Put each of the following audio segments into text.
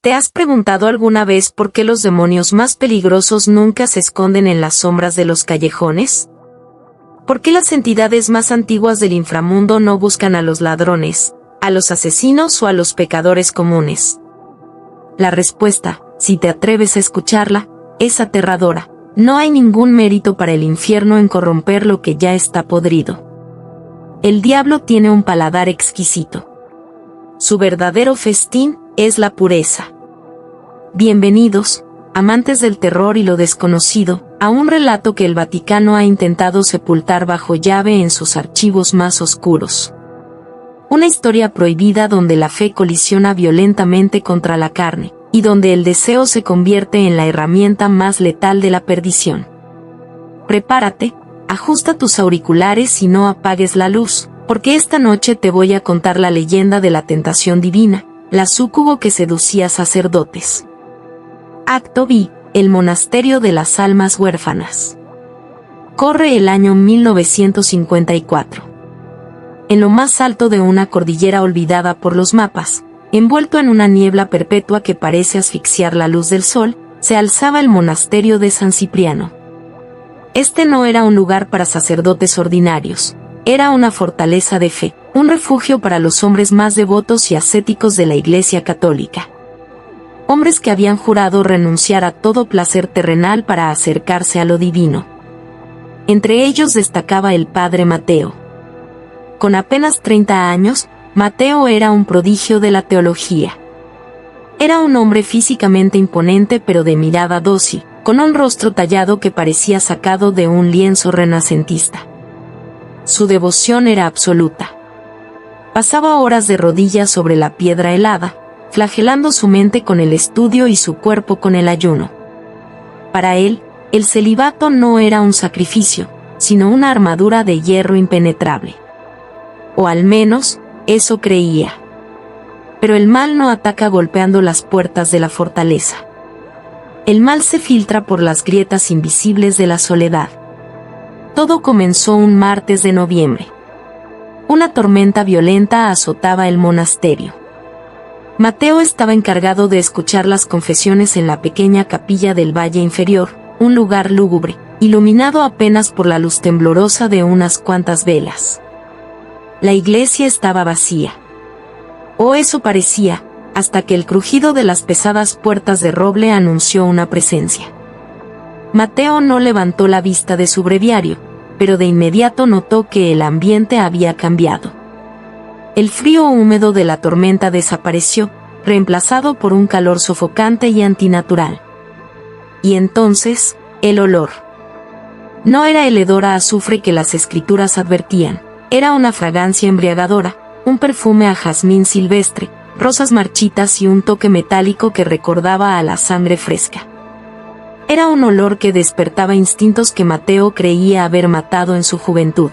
¿Te has preguntado alguna vez por qué los demonios más peligrosos nunca se esconden en las sombras de los callejones? ¿Por qué las entidades más antiguas del inframundo no buscan a los ladrones, a los asesinos o a los pecadores comunes? La respuesta, si te atreves a escucharla, es aterradora. No hay ningún mérito para el infierno en corromper lo que ya está podrido. El diablo tiene un paladar exquisito. Su verdadero festín es la pureza. Bienvenidos, amantes del terror y lo desconocido, a un relato que el Vaticano ha intentado sepultar bajo llave en sus archivos más oscuros. Una historia prohibida donde la fe colisiona violentamente contra la carne, y donde el deseo se convierte en la herramienta más letal de la perdición. Prepárate, ajusta tus auriculares y no apagues la luz, porque esta noche te voy a contar la leyenda de la tentación divina, la súcubo que seducía sacerdotes. Acto B. El monasterio de las almas huérfanas. Corre el año 1954. En lo más alto de una cordillera olvidada por los mapas, envuelto en una niebla perpetua que parece asfixiar la luz del sol, se alzaba el monasterio de San Cipriano. Este no era un lugar para sacerdotes ordinarios, era una fortaleza de fe, un refugio para los hombres más devotos y ascéticos de la Iglesia Católica. Hombres que habían jurado renunciar a todo placer terrenal para acercarse a lo divino. Entre ellos destacaba el padre Mateo. Con apenas 30 años, Mateo era un prodigio de la teología. Era un hombre físicamente imponente pero de mirada dócil, con un rostro tallado que parecía sacado de un lienzo renacentista. Su devoción era absoluta. Pasaba horas de rodillas sobre la piedra helada, flagelando su mente con el estudio y su cuerpo con el ayuno. Para él, el celibato no era un sacrificio, sino una armadura de hierro impenetrable. O al menos, eso creía. Pero el mal no ataca golpeando las puertas de la fortaleza. El mal se filtra por las grietas invisibles de la soledad. Todo comenzó un martes de noviembre. Una tormenta violenta azotaba el monasterio. Mateo estaba encargado de escuchar las confesiones en la pequeña capilla del valle inferior, un lugar lúgubre, iluminado apenas por la luz temblorosa de unas cuantas velas. La iglesia estaba vacía. O eso parecía, hasta que el crujido de las pesadas puertas de roble anunció una presencia. Mateo no levantó la vista de su breviario, pero de inmediato notó que el ambiente había cambiado. El frío húmedo de la tormenta desapareció, reemplazado por un calor sofocante y antinatural. Y entonces, el olor. No era el hedor a azufre que las escrituras advertían. Era una fragancia embriagadora, un perfume a jazmín silvestre, rosas marchitas y un toque metálico que recordaba a la sangre fresca. Era un olor que despertaba instintos que Mateo creía haber matado en su juventud.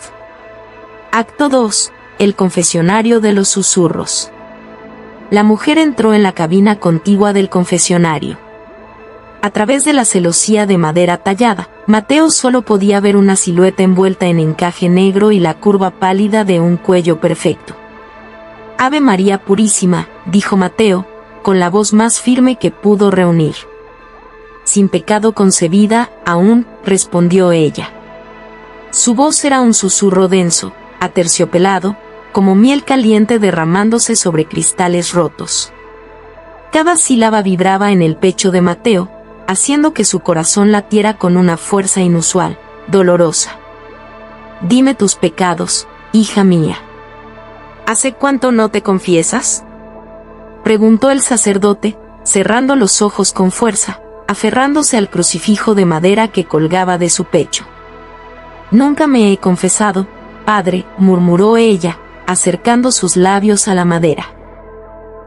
Acto 2. El confesionario de los susurros. La mujer entró en la cabina contigua del confesionario. A través de la celosía de madera tallada, Mateo solo podía ver una silueta envuelta en encaje negro y la curva pálida de un cuello perfecto. «Ave María Purísima», dijo Mateo, con la voz más firme que pudo reunir. «Sin pecado concebida, aún», respondió ella. Su voz era un susurro denso, aterciopelado, como miel caliente derramándose sobre cristales rotos. Cada sílaba vibraba en el pecho de Mateo, haciendo que su corazón latiera con una fuerza inusual, dolorosa. «Dime tus pecados, hija mía». «¿Hace cuánto no te confiesas?», preguntó el sacerdote, cerrando los ojos con fuerza, aferrándose al crucifijo de madera que colgaba de su pecho. «Nunca me he confesado, padre», murmuró ella, acercando sus labios a la madera.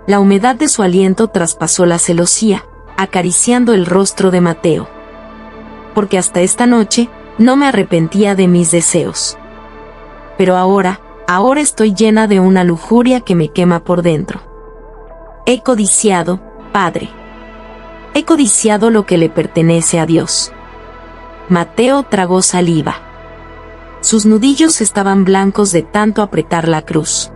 La humedad de su aliento traspasó la celosía, acariciando el rostro de Mateo. «Porque hasta esta noche, no me arrepentía de mis deseos. Pero ahora estoy llena de una lujuria que me quema por dentro. He codiciado, padre. He codiciado lo que le pertenece a Dios». Mateo tragó saliva. Sus nudillos estaban blancos de tanto apretar la cruz.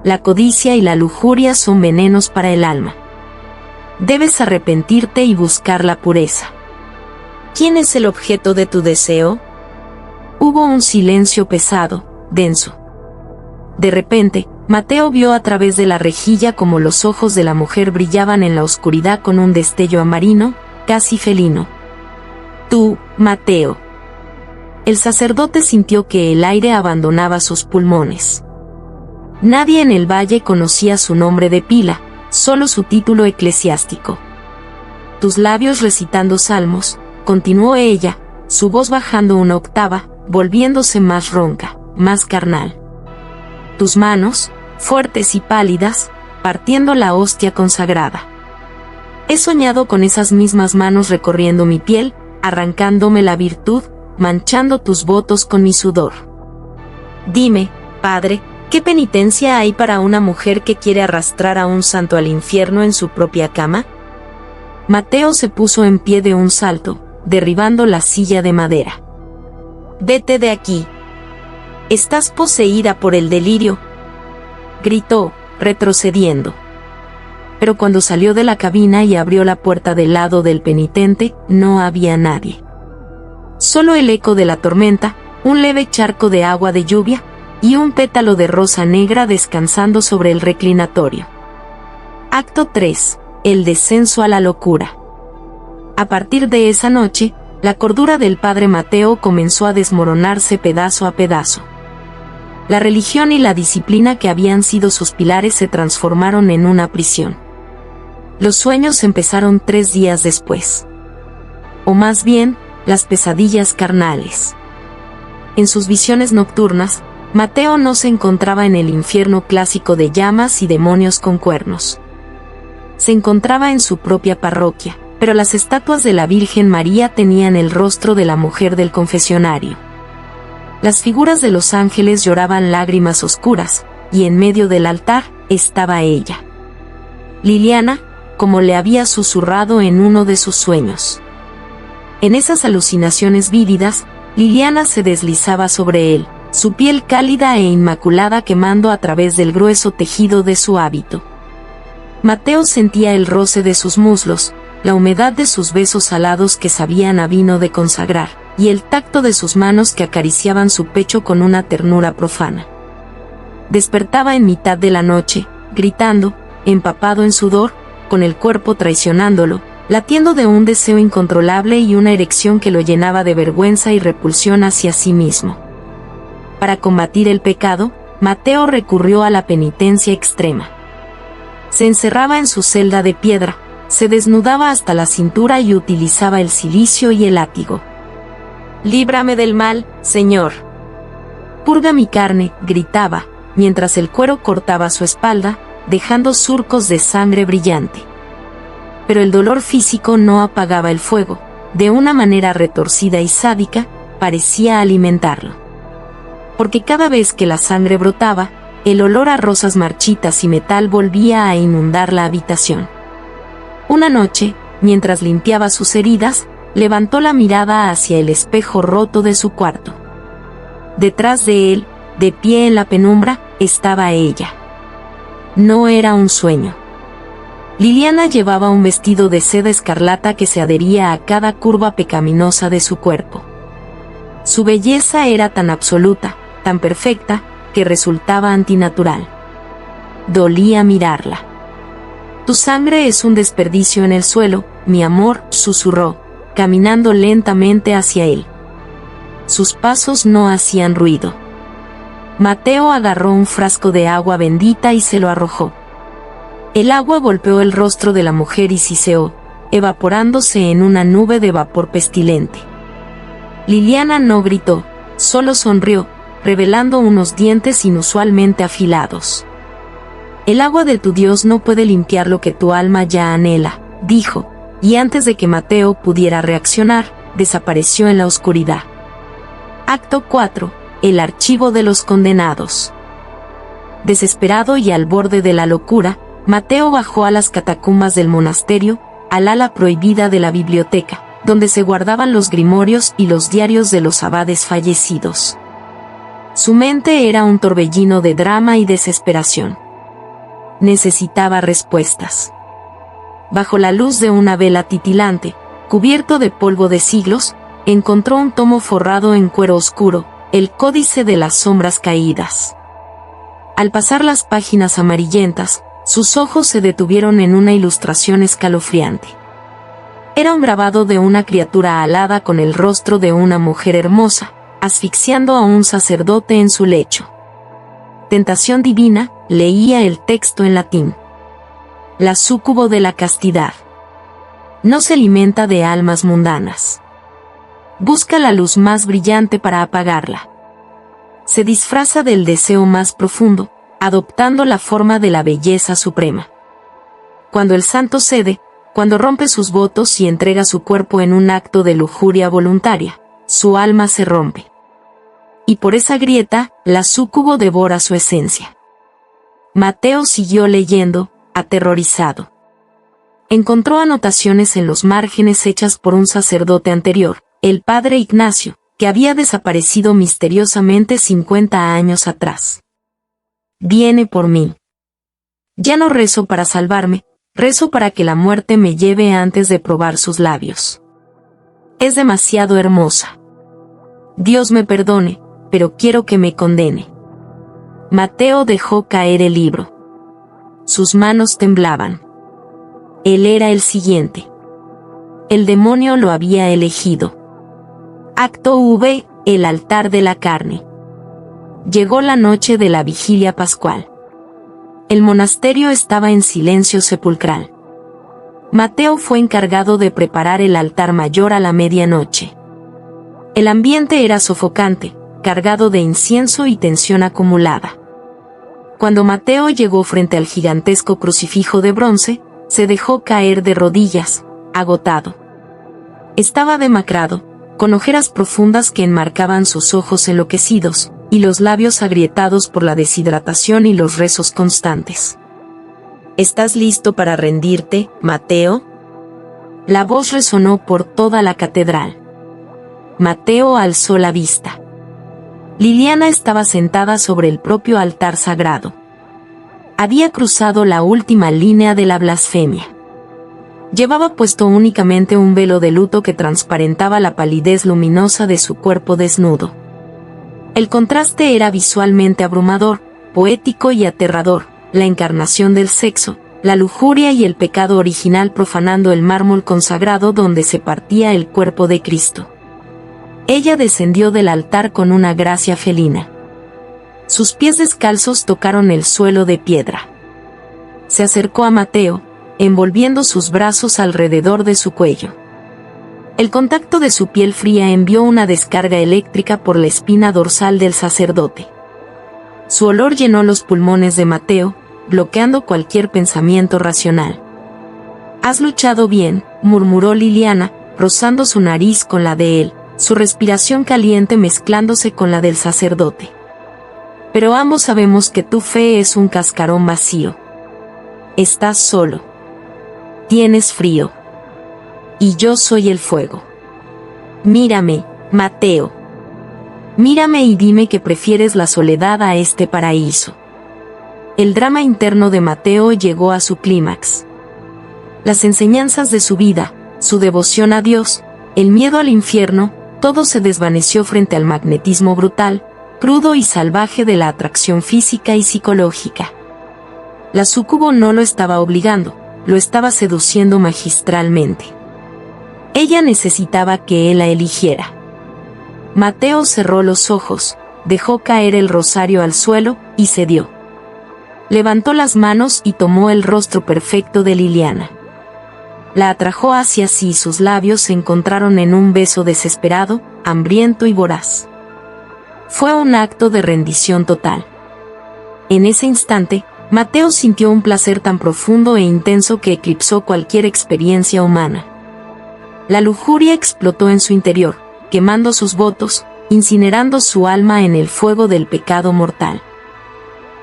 La codicia y la lujuria son venenos para el alma. Debes arrepentirte y buscar la pureza. ¿Quién es el objeto de tu deseo? Hubo un silencio pesado, denso. De repente, Mateo vio a través de la rejilla como los ojos de la mujer brillaban en la oscuridad con un destello amarino, casi felino. Tú, Mateo. El sacerdote sintió que el aire abandonaba sus pulmones. Nadie en el valle conocía su nombre de pila, solo su título eclesiástico. Tus labios recitando salmos, continuó ella, su voz bajando una octava, volviéndose más ronca, más carnal. Tus manos, fuertes y pálidas, partiendo la hostia consagrada. He soñado con esas mismas manos recorriendo mi piel, arrancándome la virtud, manchando tus votos con mi sudor. Dime, Padre, ¿qué penitencia hay para una mujer que quiere arrastrar a un santo al infierno en su propia cama? Mateo se puso en pie de un salto, derribando la silla de madera. Vete de aquí. Estás poseída por el delirio, gritó, retrocediendo. Pero cuando salió de la cabina y abrió la puerta del lado del penitente, no había nadie. Solo el eco de la tormenta, un leve charco de agua de lluvia, y un pétalo de rosa negra descansando sobre el reclinatorio. Acto 3. El descenso a la locura. A partir de esa noche, la cordura del padre Mateo comenzó a desmoronarse pedazo a pedazo. La religión y la disciplina que habían sido sus pilares se transformaron en una prisión. Los sueños empezaron 3 días después. O más bien, las pesadillas carnales. En sus visiones nocturnas, Mateo no se encontraba en el infierno clásico de llamas y demonios con cuernos. Se encontraba en su propia parroquia, pero las estatuas de la Virgen María tenían el rostro de la mujer del confesionario. Las figuras de los ángeles lloraban lágrimas oscuras, y en medio del altar estaba ella. Liliana, como le había susurrado en uno de sus sueños. En esas alucinaciones vívidas, Liliana se deslizaba sobre él, su piel cálida e inmaculada quemando a través del grueso tejido de su hábito. Mateo sentía el roce de sus muslos, la humedad de sus besos alados que sabían a vino de consagrar, y el tacto de sus manos que acariciaban su pecho con una ternura profana. Despertaba en mitad de la noche, gritando, empapado en sudor, con el cuerpo traicionándolo, latiendo de un deseo incontrolable y una erección que lo llenaba de vergüenza y repulsión hacia sí mismo. Para combatir el pecado, Mateo recurrió a la penitencia extrema. Se encerraba en su celda de piedra, se desnudaba hasta la cintura y utilizaba el cilicio y el látigo. «Líbrame del mal, Señor. Purga mi carne», gritaba, mientras el cuero cortaba su espalda, dejando surcos de sangre brillante. Pero el dolor físico no apagaba el fuego, de una manera retorcida y sádica, parecía alimentarlo. Porque cada vez que la sangre brotaba, el olor a rosas marchitas y metal volvía a inundar la habitación. Una noche, mientras limpiaba sus heridas, levantó la mirada hacia el espejo roto de su cuarto. Detrás de él, de pie en la penumbra, estaba ella. No era un sueño. Liliana llevaba un vestido de seda escarlata que se adhería a cada curva pecaminosa de su cuerpo. Su belleza era tan absoluta, tan perfecta, que resultaba antinatural. Dolía mirarla. «Tu sangre es un desperdicio en el suelo, mi amor», susurró, caminando lentamente hacia él. Sus pasos no hacían ruido. Mateo agarró un frasco de agua bendita y se lo arrojó. El agua golpeó el rostro de la mujer y siseó, evaporándose en una nube de vapor pestilente. Liliana no gritó, solo sonrió, revelando unos dientes inusualmente afilados. «El agua de tu Dios no puede limpiar lo que tu alma ya anhela», dijo, y antes de que Mateo pudiera reaccionar, desapareció en la oscuridad. Acto 4. El archivo de los condenados. Desesperado y al borde de la locura, Mateo bajó a las catacumbas del monasterio, al ala prohibida de la biblioteca, donde se guardaban los grimorios y los diarios de los abades fallecidos. Su mente era un torbellino de drama y desesperación. Necesitaba respuestas. bajo la luz de una vela titilante, cubierto de polvo de siglos, encontró un tomo forrado en cuero oscuro, el Códice de las Sombras Caídas. Al pasar las páginas amarillentas, sus ojos se detuvieron en una ilustración escalofriante. Era un grabado de una criatura alada con el rostro de una mujer hermosa, asfixiando a un sacerdote en su lecho. Tentación divina, leía el texto en latín. La súcubo de la castidad. No se alimenta de almas mundanas. Busca la luz más brillante para apagarla. Se disfraza del deseo más profundo, adoptando la forma de la belleza suprema. Cuando el santo cede, cuando rompe sus votos y entrega su cuerpo en un acto de lujuria voluntaria, su alma se rompe. Y por esa grieta, la súcubo devora su esencia. Mateo siguió leyendo, aterrorizado. Encontró anotaciones en los márgenes hechas por un sacerdote anterior, el padre Ignacio, que había desaparecido misteriosamente 50 años atrás. Viene por mí. Ya no rezo para salvarme, rezo para que la muerte me lleve antes de probar sus labios. Es demasiado hermosa. Dios me perdone, pero quiero que me condene. Mateo dejó caer el libro. Sus manos temblaban. Él era el siguiente. El demonio lo había elegido. Acto V, el altar de la carne. Llegó la noche de la vigilia pascual. El monasterio estaba en silencio sepulcral. Mateo fue encargado de preparar el altar mayor a la medianoche. El ambiente era sofocante, cargado de incienso y tensión acumulada. Cuando Mateo llegó frente al gigantesco crucifijo de bronce, se dejó caer de rodillas, agotado. Estaba demacrado, con ojeras profundas que enmarcaban sus ojos enloquecidos, y los labios agrietados por la deshidratación y los rezos constantes. ¿Estás listo para rendirte, Mateo? La voz resonó por toda la catedral. Mateo alzó la vista. Liliana estaba sentada sobre el propio altar sagrado. Había cruzado la última línea de la blasfemia. Llevaba puesto únicamente un velo de luto que transparentaba la palidez luminosa de su cuerpo desnudo. El contraste era visualmente abrumador, poético y aterrador, la encarnación del sexo, la lujuria y el pecado original profanando el mármol consagrado donde se partía el cuerpo de Cristo. Ella descendió del altar con una gracia felina. Sus pies descalzos tocaron el suelo de piedra. Se acercó a Mateo, envolviendo sus brazos alrededor de su cuello. El contacto de su piel fría envió una descarga eléctrica por la espina dorsal del sacerdote. Su olor llenó los pulmones de Mateo, bloqueando cualquier pensamiento racional. «Has luchado bien», murmuró Liliana, rozando su nariz con la de él, su respiración caliente mezclándose con la del sacerdote. «Pero ambos sabemos que tu fe es un cascarón vacío. Estás solo. Tienes frío. Y yo soy el fuego. Mírame, Mateo. Mírame y dime que prefieres la soledad a este paraíso». El drama interno de Mateo llegó a su clímax. Las enseñanzas de su vida, su devoción a Dios, el miedo al infierno, todo se desvaneció frente al magnetismo brutal, crudo y salvaje de la atracción física y psicológica. La súcubo no lo estaba obligando, lo estaba seduciendo magistralmente. Ella necesitaba que él la eligiera. Mateo cerró los ojos, dejó caer el rosario al suelo y cedió. Levantó las manos y tomó el rostro perfecto de Liliana. La atrajo hacia sí y sus labios se encontraron en un beso desesperado, hambriento y voraz. Fue un acto de rendición total. En ese instante, Mateo sintió un placer tan profundo e intenso que eclipsó cualquier experiencia humana. La lujuria explotó en su interior, quemando sus votos, incinerando su alma en el fuego del pecado mortal.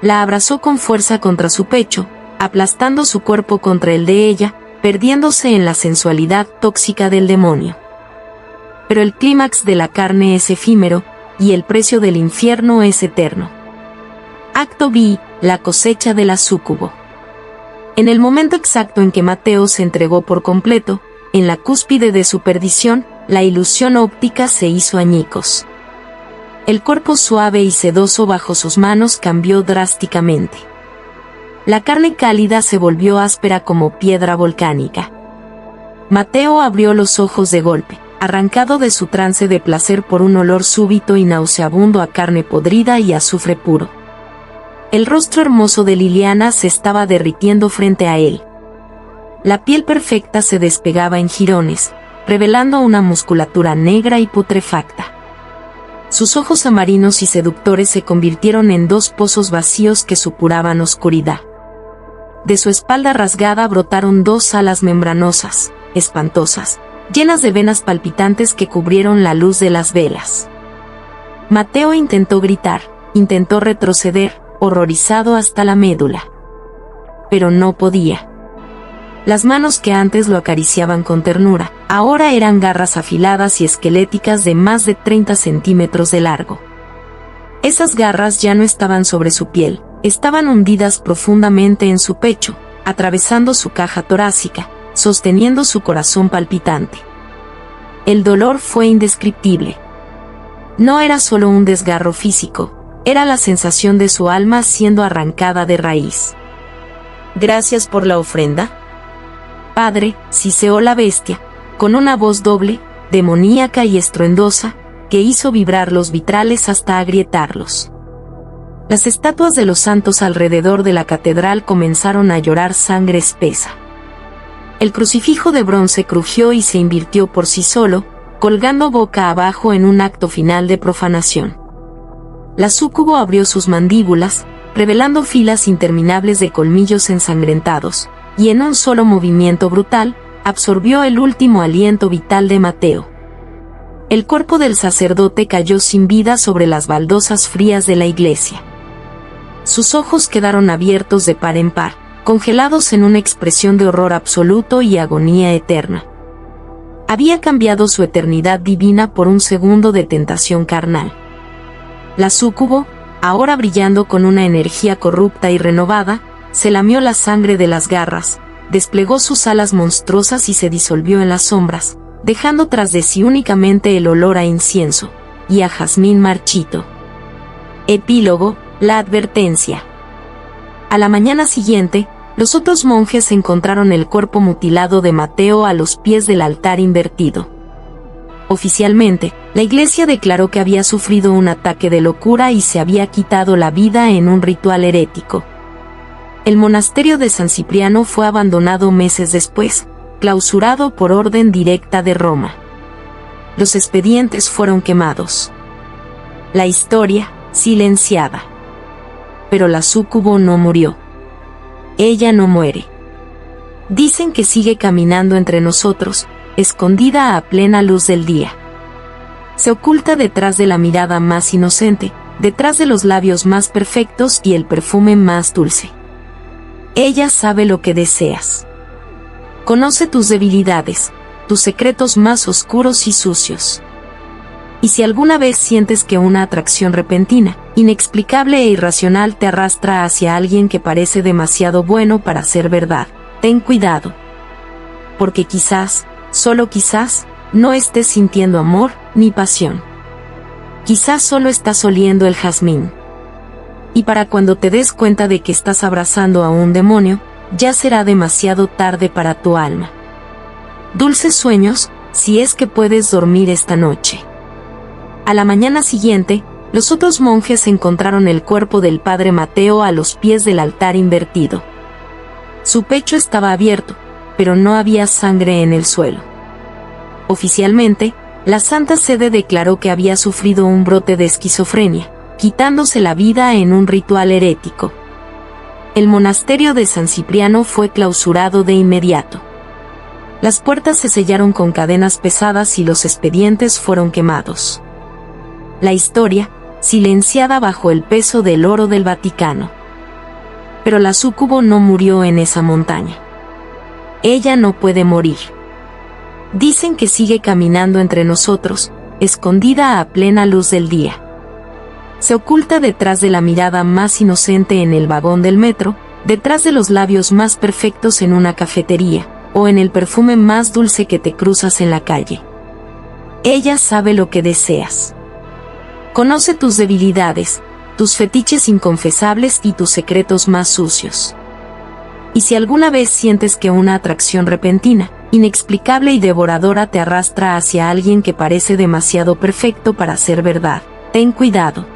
La abrazó con fuerza contra su pecho, aplastando su cuerpo contra el de ella, perdiéndose en la sensualidad tóxica del demonio. Pero el clímax de la carne es efímero, y el precio del infierno es eterno. Acto B, la cosecha de la súcubo. En el momento exacto en que Mateo se entregó por completo, en la cúspide de su perdición, la ilusión óptica se hizo añicos. El cuerpo suave y sedoso bajo sus manos cambió drásticamente. La carne cálida se volvió áspera como piedra volcánica. Mateo abrió los ojos de golpe, arrancado de su trance de placer por un olor súbito y nauseabundo a carne podrida y azufre puro. El rostro hermoso de Liliana se estaba derritiendo frente a él. La piel perfecta se despegaba en jirones, revelando una musculatura negra y putrefacta. Sus ojos amarinos y seductores se convirtieron en dos pozos vacíos que supuraban oscuridad. De su espalda rasgada brotaron dos alas membranosas, espantosas, llenas de venas palpitantes que cubrieron la luz de las velas. Mateo intentó gritar, intentó retroceder, horrorizado hasta la médula. Pero no podía. Las manos que antes lo acariciaban con ternura, ahora eran garras afiladas y esqueléticas de más de 30 centímetros de largo. Esas garras ya no estaban sobre su piel, estaban hundidas profundamente en su pecho, atravesando su caja torácica, sosteniendo su corazón palpitante. El dolor fue indescriptible. No era solo un desgarro físico, era la sensación de su alma siendo arrancada de raíz. «Gracias por la ofrenda, Padre», siseó la bestia, con una voz doble, demoníaca y estruendosa, que hizo vibrar los vitrales hasta agrietarlos. Las estatuas de los santos alrededor de la catedral comenzaron a llorar sangre espesa. El crucifijo de bronce crujió y se invirtió por sí solo, colgando boca abajo en un acto final de profanación. La súcubo abrió sus mandíbulas, revelando filas interminables de colmillos ensangrentados, y en un solo movimiento brutal, absorbió el último aliento vital de Mateo. El cuerpo del sacerdote cayó sin vida sobre las baldosas frías de la iglesia. Sus ojos quedaron abiertos de par en par, congelados en una expresión de horror absoluto y agonía eterna. Había cambiado su eternidad divina por un segundo de tentación carnal. La súcubo, ahora brillando con una energía corrupta y renovada, se lamió la sangre de las garras, desplegó sus alas monstruosas y se disolvió en las sombras, dejando tras de sí únicamente el olor a incienso y a jazmín marchito. Epílogo: la advertencia. A la mañana siguiente, los otros monjes encontraron el cuerpo mutilado de Mateo a los pies del altar invertido. Oficialmente, la iglesia declaró que había sufrido un ataque de locura y se había quitado la vida en un ritual herético. El monasterio de San Cipriano fue abandonado meses después, clausurado por orden directa de Roma. Los expedientes fueron quemados. La historia, silenciada. Pero la súcubo no murió. Ella no muere. Dicen que sigue caminando entre nosotros, escondida a plena luz del día. Se oculta detrás de la mirada más inocente, detrás de los labios más perfectos y el perfume más dulce. Ella sabe lo que deseas. Conoce tus debilidades, tus secretos más oscuros y sucios. Y si alguna vez sientes que una atracción repentina, inexplicable e irracional te arrastra hacia alguien que parece demasiado bueno para ser verdad, ten cuidado. Porque quizás, solo quizás, no estés sintiendo amor ni pasión. Quizás solo estás oliendo el jazmín. Y para cuando te des cuenta de que estás abrazando a un demonio, ya será demasiado tarde para tu alma. Dulces sueños, si es que puedes dormir esta noche. A la mañana siguiente, los otros monjes encontraron el cuerpo del padre Mateo a los pies del altar invertido. Su pecho estaba abierto, pero no había sangre en el suelo. Oficialmente, la Santa Sede declaró que había sufrido un brote de esquizofrenia, quitándose la vida en un ritual herético. El monasterio de San Cipriano fue clausurado de inmediato. Las puertas se sellaron con cadenas pesadas y los expedientes fueron quemados. La historia, silenciada bajo el peso del oro del Vaticano. Pero la súcubo no murió en esa montaña. Ella no puede morir. Dicen que sigue caminando entre nosotros, escondida a plena luz del día. Se oculta detrás de la mirada más inocente en el vagón del metro, detrás de los labios más perfectos en una cafetería, o en el perfume más dulce que te cruzas en la calle. Ella sabe lo que deseas. Conoce tus debilidades, tus fetiches inconfesables y tus secretos más sucios. Y si alguna vez sientes que una atracción repentina, inexplicable y devoradora te arrastra hacia alguien que parece demasiado perfecto para ser verdad, ten cuidado.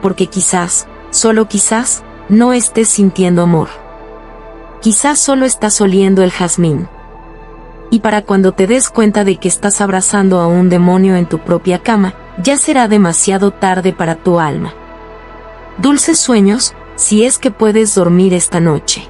Porque quizás, solo quizás, no estés sintiendo amor. Quizás solo estás oliendo el jazmín. Y para cuando te des cuenta de que estás abrazando a un demonio en tu propia cama, ya será demasiado tarde para tu alma. Dulces sueños, si es que puedes dormir esta noche.